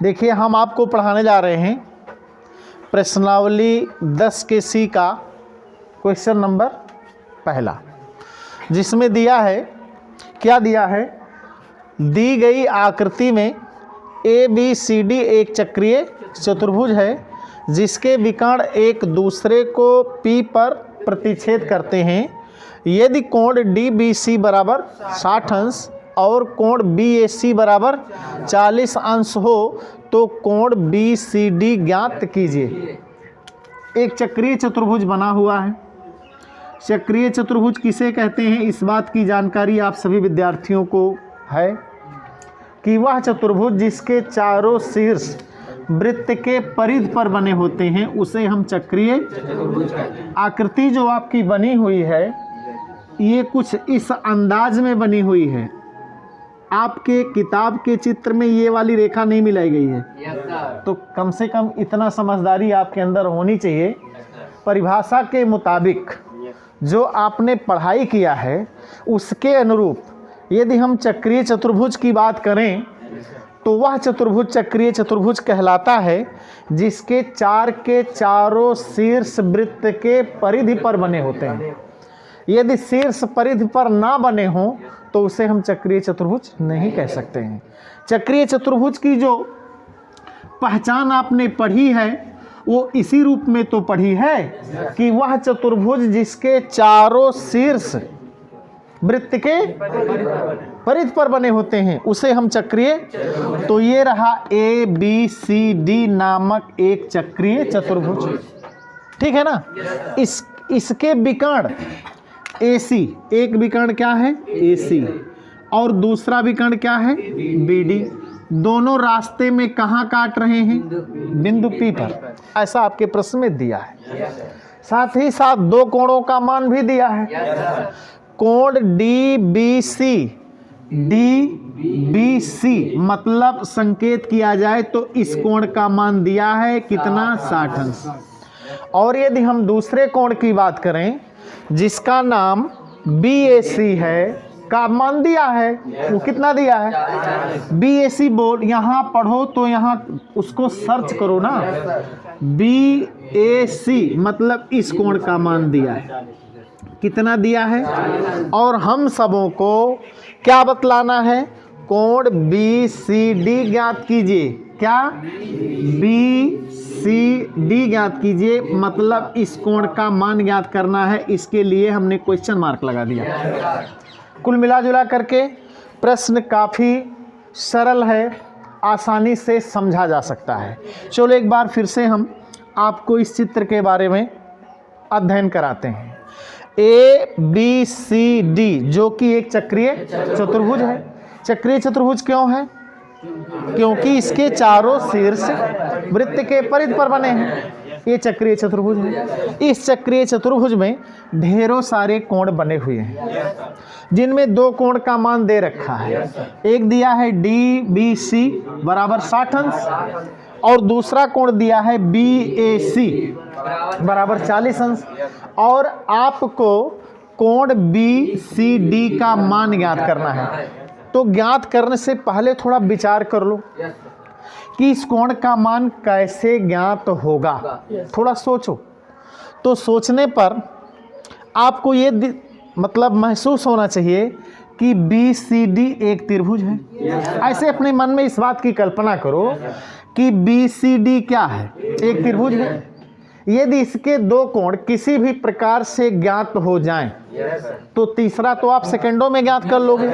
देखिए, हम आपको पढ़ाने जा रहे हैं प्रश्नावली 10 के सी का क्वेश्चन नंबर पहला, जिसमें दिया है, क्या दिया है, दी गई आकृति में ABCD एक चक्रीय चतुर्भुज है जिसके विकर्ण एक दूसरे को P पर प्रतिच्छेद करते हैं। यदि कोण DBC बराबर 60 अंश और कोण BAC बराबर 40 अंश हो तो कोण BCD ज्ञात कीजिए। एक चक्रीय चतुर्भुज बना हुआ है। चक्रीय चतुर्भुज किसे कहते हैं, इस बात की जानकारी आप सभी विद्यार्थियों को है कि वह चतुर्भुज जिसके चारों शीर्ष वृत्त के परिधि पर बने होते हैं उसे हम चक्रीय चतुर्भुज कहते हैं। आकृति जो आपकी बनी हुई है ये कुछ इस अंदाज में बनी हुई है। आपके किताब के चित्र में ये वाली रेखा नहीं मिलाई गई है, तो कम से कम इतना समझदारी आपके अंदर होनी चाहिए। परिभाषा के मुताबिक जो आपने पढ़ाई किया है उसके अनुरूप यदि हम चक्रीय चतुर्भुज की बात करें तो वह चतुर्भुज चक्रीय चतुर्भुज कहलाता है जिसके चार के चारों शीर्ष वृत्त के परिधि पर बने होते हैं। यदि शीर्ष परिधि पर ना बने हों तो उसे हम चक्रीय चतुर्भुज नहीं कह सकते हैं। चक्रीय चतुर्भुज की जो पहचान आपने पढ़ी है वो इसी रूप में तो पढ़ी है कि वह चतुर्भुज जिसके चारों शीर्ष वृत्त के परिधि पर बने होते हैं उसे हम चक्रीय, तो ये रहा ABCD नामक एक चक्रीय चतुर्भुज, ठीक है ना। इसके विकर्ण AC, एक विकर्ण क्या है AC और दूसरा विकर्ण क्या है BD। दोनों रास्ते में कहाँ काट रहे हैं, बिंदु P पर, ऐसा आपके प्रश्न में दिया है। साथ ही साथ दो कोणों का मान भी दिया है। कोण DBC मतलब संकेत किया जाए तो इस कोण का मान दिया है कितना, 60 अंश। और यदि हम दूसरे कोण की बात करें जिसका नाम BAC है, का मान दिया है, वो कितना दिया है, BAC बोल, यहाँ पढ़ो तो यहाँ उसको सर्च करो ना, BAC मतलब इस कोण का मान दिया है, कितना दिया है। और हम सबों को क्या बतलाना है, कोण BCD ज्ञात कीजिए। क्या, BCD ज्ञात कीजिए, मतलब इस कोण का मान ज्ञात करना है। इसके लिए हमने क्वेश्चन मार्क लगा दिया। कुल मिला जुला करके प्रश्न काफ़ी सरल है, आसानी से समझा जा सकता है। चलो एक बार फिर से हम आपको इस चित्र के बारे में अध्ययन कराते हैं। ABCD जो कि एक चक्रीय चतुर्भुज है। चक्रीय चतुर्भुज क्यों है, क्योंकि इसके चारों शीर्ष वृत्त के परिधि पर बने हैं। ये चक्रीय चतुर्भुज है। इस चक्रीय चतुर्भुज में ढेरों सारे कोण बने हुए हैं जिनमें दो कोण का मान दे रखा है। एक दिया है DBC बराबर 60 अंश और दूसरा कोण दिया है BAC बराबर 40 अंश। और आपको कोण BCD का मान ज्ञात करना है। तो ज्ञात करने से पहले थोड़ा विचार कर लो कि इस कोण का मान कैसे ज्ञात होगा, थोड़ा सोचो। तो सोचने पर आपको ये मतलब महसूस होना चाहिए कि BCD एक त्रिभुज है। ऐसे अपने मन में इस बात की कल्पना करो कि BCD क्या है, एक त्रिभुज है। यदि इसके दो कोण किसी भी प्रकार से ज्ञात हो जाएं तो तीसरा तो आप सेकंडों में ज्ञात कर लोगे,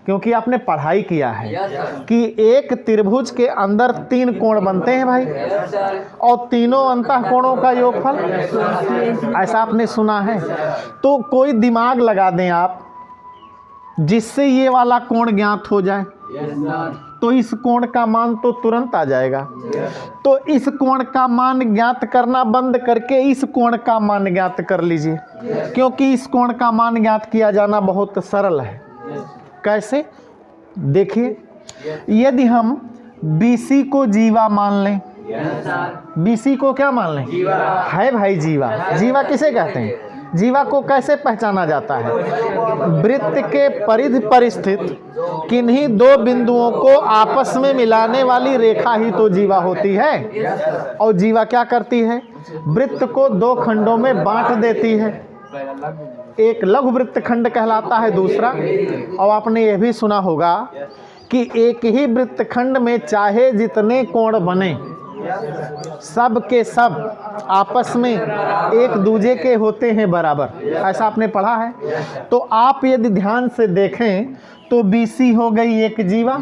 क्योंकि आपने पढ़ाई किया है कि एक त्रिभुज के अंदर 3 कोण बनते हैं भाई, और तीनों अंतः कोणों का योगफल, ऐसा आपने सुना है। तो कोई दिमाग लगा दें आप जिससे ये वाला कोण ज्ञात हो जाए, तो इस कोण का मान तो तुरंत आ जाएगा। तो इस कोण का मान ज्ञात करना बंद करके इस कोण का मान ज्ञात कर लीजिए, क्योंकि इस कोण का मान ज्ञात किया जाना बहुत सरल है। कैसे, देखिए, यदि हम BC को जीवा मान लें, BC को क्या मान लें, है भाई जीवा। जीवा किसे कहते हैं, जीवा को कैसे पहचाना जाता है? वृत्त के परिधि पर स्थित किन्हीं दो बिंदुओं को आपस में मिलाने वाली रेखा ही तो जीवा होती है। और जीवा क्या करती है? वृत्त को दो खंडों में बांट देती है। एक लघु वृत्त खंड कहलाता है दूसरा। और आपने यह भी सुना होगा कि एक ही वृत्त खंड में चाहे जितने कोण बने, सब के सब आपस में एक दूजे के होते हैं बराबर। ऐसा आपने पढ़ा है। तो आप यदि ध्यान से देखें तो BC हो गई एक जीवा,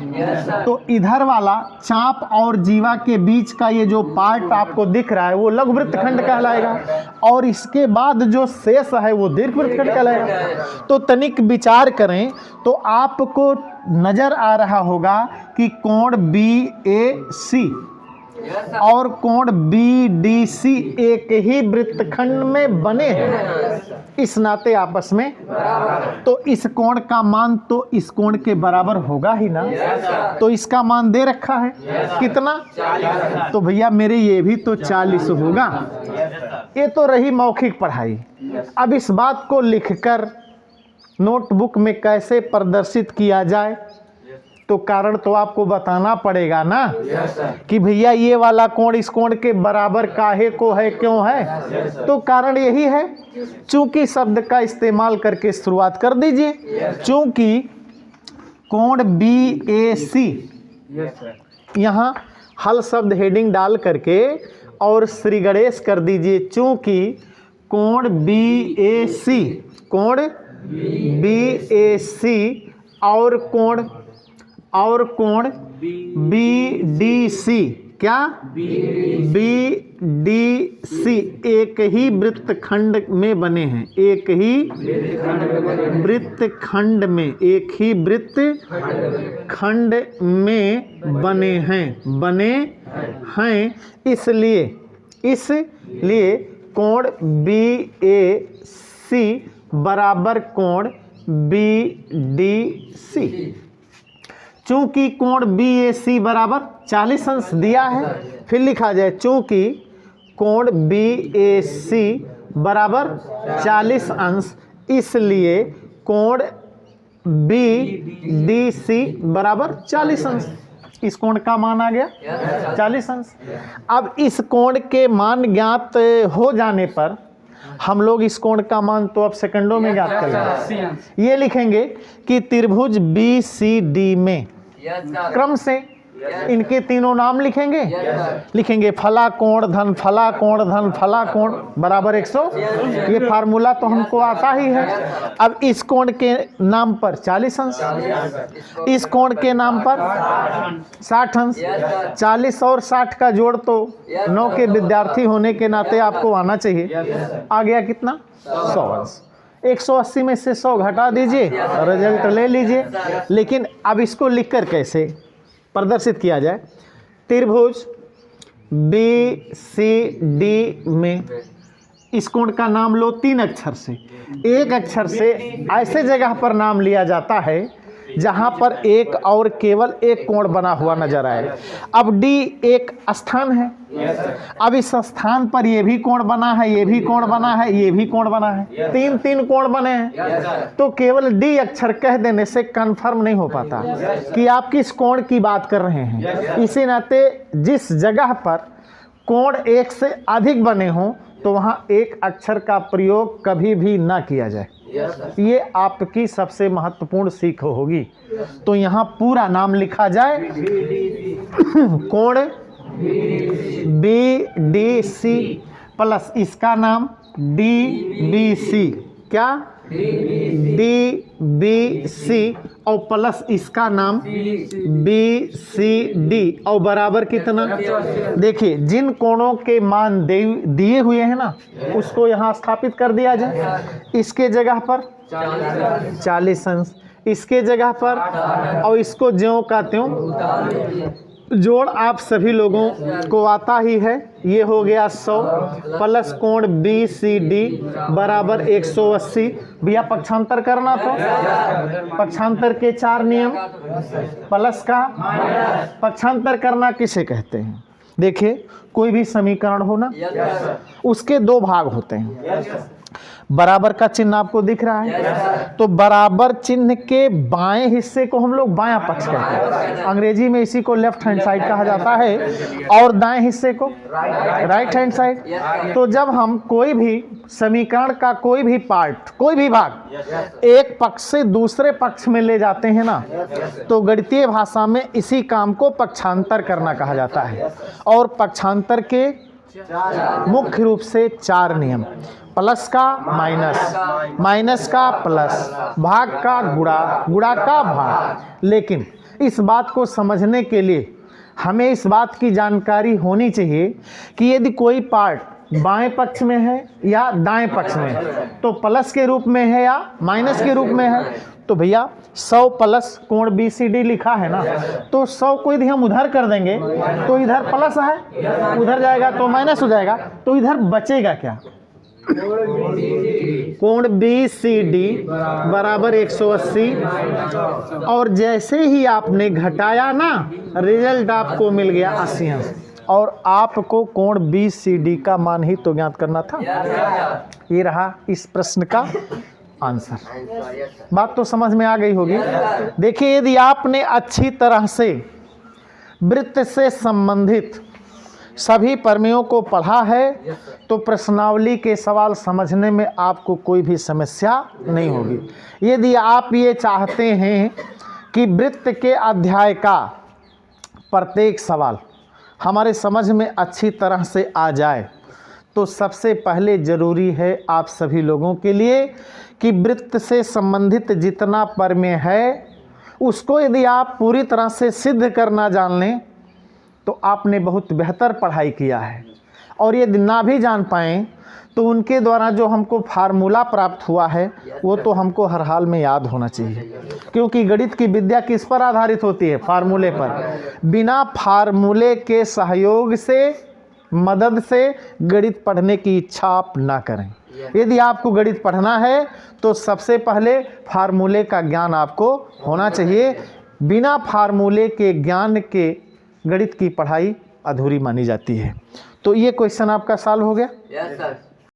तो इधर वाला चाप और जीवा के बीच का ये जो पार्ट आपको दिख रहा है वो लघु वृत्तखंड कहलाएगा, और इसके बाद जो शेष है वो दीर्घ वृत्तखंड कहलाएगा। तो तनिक विचार करें तो आपको नजर आ रहा होगा कि कोण BAC और कोण BDC एक ही वृत्तखंड में बने हैं, इस नाते आपस में। तो इस कोण का मान तो इस कोण के बराबर होगा ही ना। तो इसका मान दे रखा है कितना? तो भैया मेरे ये भी तो 40 होगा। ये तो रही मौखिक पढ़ाई। अब इस बात को लिखकर नोटबुक में कैसे प्रदर्शित किया जाए, तो कारण तो आपको बताना पड़ेगा ना कि भैया ये वाला कोण इस कोण के बराबर काहे को है, क्यों है। तो कारण यही है, चूंकि शब्द का इस्तेमाल करके शुरुआत कर दीजिए। चूंकि कोण BAC, यहाँ हल शब्द हेडिंग डाल करके और श्री गणेश कर दीजिए। चूंकि कोण BAC और कोण BDC, क्या BDC एक ही वृत्तखंड में बने हैं। एक ही वृत्तखंड में बने हैं। इसलिए कोण BAC बराबर कोण BDC। चूंकि कोण BAC बराबर 40 अंश दिया है, फिर लिखा जाए चूंकि कोण BAC बराबर 40 अंश, इसलिए कोण BDC बराबर 40 अंश। इस कोण का मान आ गया 40 अंश। अब इस कोण के मान ज्ञात हो जाने पर हम लोग इस कोण का मान तो अब सेकंडों में ज्ञात कर लेंगे। ये लिखेंगे कि त्रिभुज BCD में क्रम से इनके तीनों नाम लिखेंगे फला कोण धन फला कोण धन फला कोण बराबर 100। ये फार्मूला तो हमको आता ही है। अब इस कोण के नाम पर 40 अंश, इस कोण के नाम पर 60 अंश। 40 और 60 का जोड़ तो 9 के विद्यार्थी होने के नाते आपको आना चाहिए। आ गया कितना? 100 अंश। 180 में से 100 घटा दीजिए, रिजल्ट ले लीजिए। लेकिन अब इसको लिखकर कैसे प्रदर्शित किया जाए? त्रिभुज BCD में इस कोण का नाम लो 3 अक्षर से। एक अक्षर से ऐसे जगह पर नाम लिया जाता है जहां पर एक और केवल एक कोण बना हुआ नजर आए। अब D एक स्थान है। अब इस स्थान पर ये भी कोण बना है, ये भी कोण बना है, ये भी कोण बना है, 3 कोण बने हैं। तो केवल D अक्षर कह देने से कंफर्म नहीं हो पाता कि आप किस कोण की बात कर रहे हैं। इसी नाते जिस जगह पर कोण एक से अधिक बने हों तो वहां एक अक्षर का प्रयोग कभी भी ना किया जाए। ये आपकी सबसे महत्वपूर्ण सीख होगी। तो यहाँ पूरा नाम लिखा जाए कोण BDC प्लस इसका नाम DBC, क्या DBC, और प्लस इसका नाम BCD, और बराबर कितना? देखिए जिन कोणों के मान दिए हुए हैं ना उसको यहाँ स्थापित कर दिया जाए। इसके जगह पर 40 अंश, इसके जगह पर, और इसको ज्यों का त्यों जोड़ आप सभी लोगों को आता ही है। ये हो गया 100 प्लस कोण BCD बराबर 180। भैया पक्षांतर करना तो पक्षांतर के 4 नियम प्लस का पक्षांतर करना किसे कहते हैं? देखिए कोई भी समीकरण हो ना उसके 2 भाग होते हैं। बराबर का चिन्ह आपको दिख रहा है। तो बराबर चिन्ह के बाएं हिस्से को हम लोग बायां पक्ष कहते हैं, अंग्रेजी में इसी को लेफ्ट हैंड साइड कहा जाता है, और दाएं हिस्से को राइट हैंड साइड। तो जब हम कोई भी समीकरण का कोई भी पार्ट, कोई भी भाग एक पक्ष से दूसरे पक्ष में ले जाते हैं ना, तो गणितीय भाषा में इसी काम को पक्षांतर करना कहा जाता है। और पक्षांतर के मुख्य रूप से 4 नियम: प्लस का माइनस, माइनस का प्लस, भाग का गुणा, गुणा का भाग। लेकिन इस बात को समझने के लिए हमें इस बात की जानकारी होनी चाहिए कि यदि कोई पार्ट बाएं पक्ष में है या दाएं पक्ष में है, तो प्लस के रूप में है या माइनस के रूप में है। तो भैया 100 प्लस कोण BCD लिखा है ना, तो 100 को यदि हम उधर कर देंगे तो इधर प्लस है, उधर जाएगा तो माइनस हो जाएगा, तो इधर बचेगा क्या? कोण BCD बराबर 180। और जैसे ही आपने घटाया ना, रिजल्ट आपको मिल गया 80। और आपको कोण BCD का मान ही तो ज्ञात करना था। ये रहा इस प्रश्न का आंसर। बात तो समझ में आ गई होगी। देखिए, यदि आपने अच्छी तरह से वृत्त से संबंधित सभी प्रमेयों को पढ़ा है तो प्रश्नावली के सवाल समझने में आपको कोई भी समस्या नहीं होगी। यदि आप ये चाहते हैं कि वृत्त के अध्याय का प्रत्येक सवाल हमारे समझ में अच्छी तरह से आ जाए, तो सबसे पहले ज़रूरी है आप सभी लोगों के लिए कि वृत्त से संबंधित जितना प्रमेय है उसको यदि आप पूरी तरह से सिद्ध करना जान लें तो आपने बहुत बेहतर पढ़ाई किया है। और यदि ना भी जान पाएँ तो उनके द्वारा जो हमको फार्मूला प्राप्त हुआ है वो तो हमको हर हाल में याद होना चाहिए, क्योंकि गणित की विद्या किस पर आधारित होती है? फार्मूले पर। बिना फार्मूले के सहयोग से, मदद से गणित पढ़ने की इच्छा आप ना करें। यदि आपको गणित पढ़ना है तो सबसे पहले फार्मूले का ज्ञान आपको होना चाहिए। बिना फार्मूले के ज्ञान के गणित की पढ़ाई अधूरी मानी जाती है। तो ये क्वेश्चन आपका सॉल्व हो गया? Yes sir.